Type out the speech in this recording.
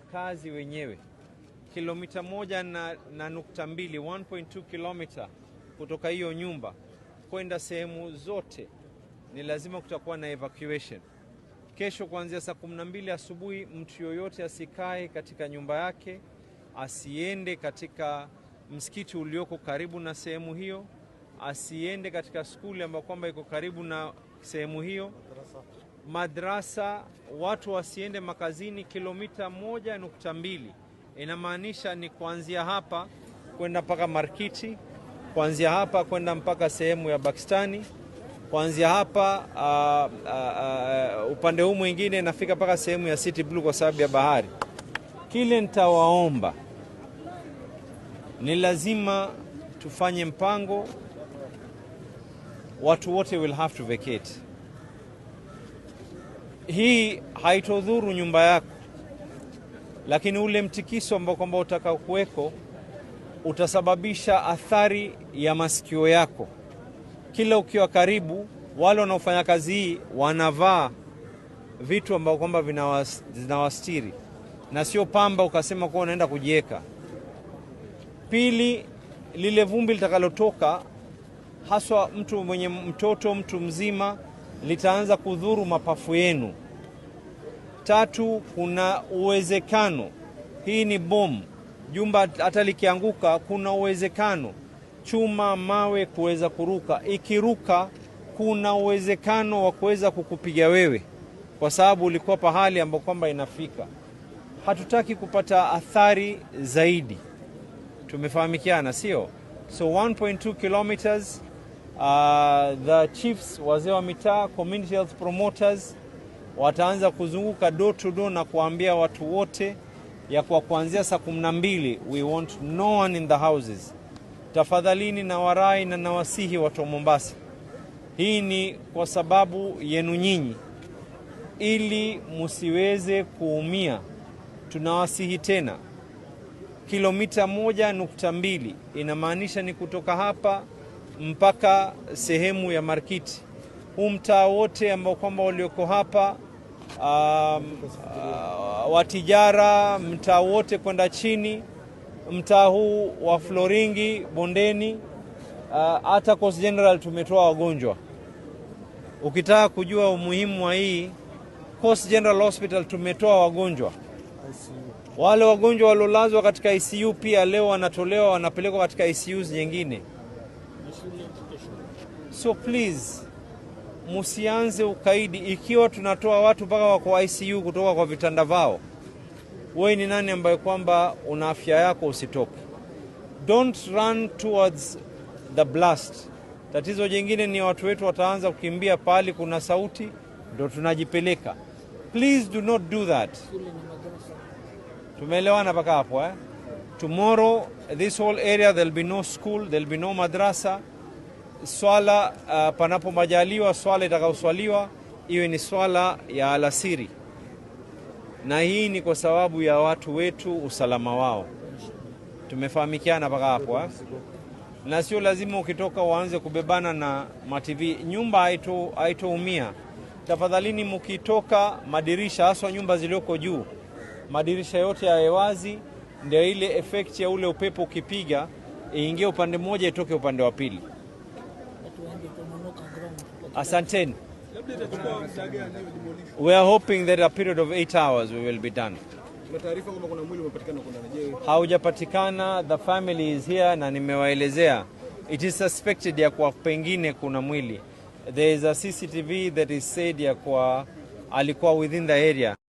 Kazi wenyewe kilomita 1.2 1.2 kilomita kutoka hiyo nyumba kwenda sehemu zote ni lazima kutakuwa na evacuation. Kesho kuanzia saa 12 asubuhi mtu yoyote asikae katika nyumba yake, asiende katika msikiti ulioko karibu na sehemu hiyo, asiende katika skuli ambayo kwamba iko karibu na sehemu hiyo, madrasa, watu wasiende makazini. Kilomita 1.2 inamaanisha ni kuanzia hapa kwenda mpaka Markiti, kuanzia hapa kwenda mpaka sehemu ya Pakistani, kuanzia hapa upande huu mwingine nafika mpaka sehemu ya City Blue kwa sababu ya bahari. Kile nitawaomba ni lazima tufanye mpango, watu wote will have to vacate. Hii haitodhuru nyumba yako, lakini ule mtikiso ambao kwamba utakaokuweko utasababisha athari ya masikio yako. Kila ukiwa karibu, wale wanaofanya kazi hii wanavaa vitu ambao kwamba vinawastiri na sio pamba ukasema kwa unaenda kujieka. Pili, lile vumbi litakalotoka, haswa mtu mwenye mtoto, mtu mzima, litaanza kudhuru mapafu yenu. Tatu, kuna uwezekano, hii ni bomu, jumba hata likianguka kuna uwezekano chuma, mawe kuweza kuruka. Ikiruka kuna uwezekano wa kuweza kukupiga wewe kwa sababu ulikuwa pahali ambapo kwamba inafika. Hatutaki kupata athari zaidi. Tumefahamikiana, sio? So 1.2 kilometers, the chiefs, wazee wa mitaa, community health promoters wataanza kuzunguka door to door na kuambia watu wote ya kwa kuanzia saa 12 we want no one in the houses. Tafadhalini na warai na nawasihi watu wa Mombasa, hii ni kwa sababu yenu nyinyi, ili musiweze kuumia. Tunawasihi tena, kilomita 1.2 inamaanisha ni kutoka hapa mpaka sehemu ya Markiti. Huu mtaa wote ambao kwamba walioko hapa, watijara, mtaa wote kwenda chini, mtaa huu wa Floringi, Bondeni, hata Coast General tumetoa wagonjwa. Ukitaka kujua umuhimu wa hii, Coast General Hospital tumetoa wagonjwa. Wale wagonjwa walolazwa katika ICU pia leo wanatolewa, wanapelekwa katika ICUs nyingine. So please, musianze ukaidi. Ikiwa tunatoa watu mpaka wako ICU kutoka kwa vitanda vao, wewe ni nani ambaye kwamba una afya yako usitoke? Don't run towards the blast. Tatizo jingine ni watu wetu wataanza kukimbia pali kuna sauti, ndio tunajipeleka. Please do not do that. Tumeelewana mpaka hapo eh? Tomorrow this whole area there'll be no school, there'll be no madrasa. Swala panapo majaliwa, swala itakaoswaliwa iwe ni swala ya alasiri, na hii ni kwa sababu ya watu wetu, usalama wao. Tumefahamikiana mpaka hapo eh? Na sio lazima ukitoka uanze kubebana na mativi. Nyumba haitoumia. Tafadhalini mkitoka, madirisha, haswa nyumba zilioko juu, madirisha yote yawe wazi, ndio ile effect ya ule upepo ukipiga iingie upande mmoja itoke upande wa pili. Asanteni. We are hoping that a period of 8 hours we will be done. Haujapatikana, the family is here na nimewaelezea. It is suspected ya kwa pengine kuna mwili. There is a CCTV that is said ya kwa alikuwa within the area.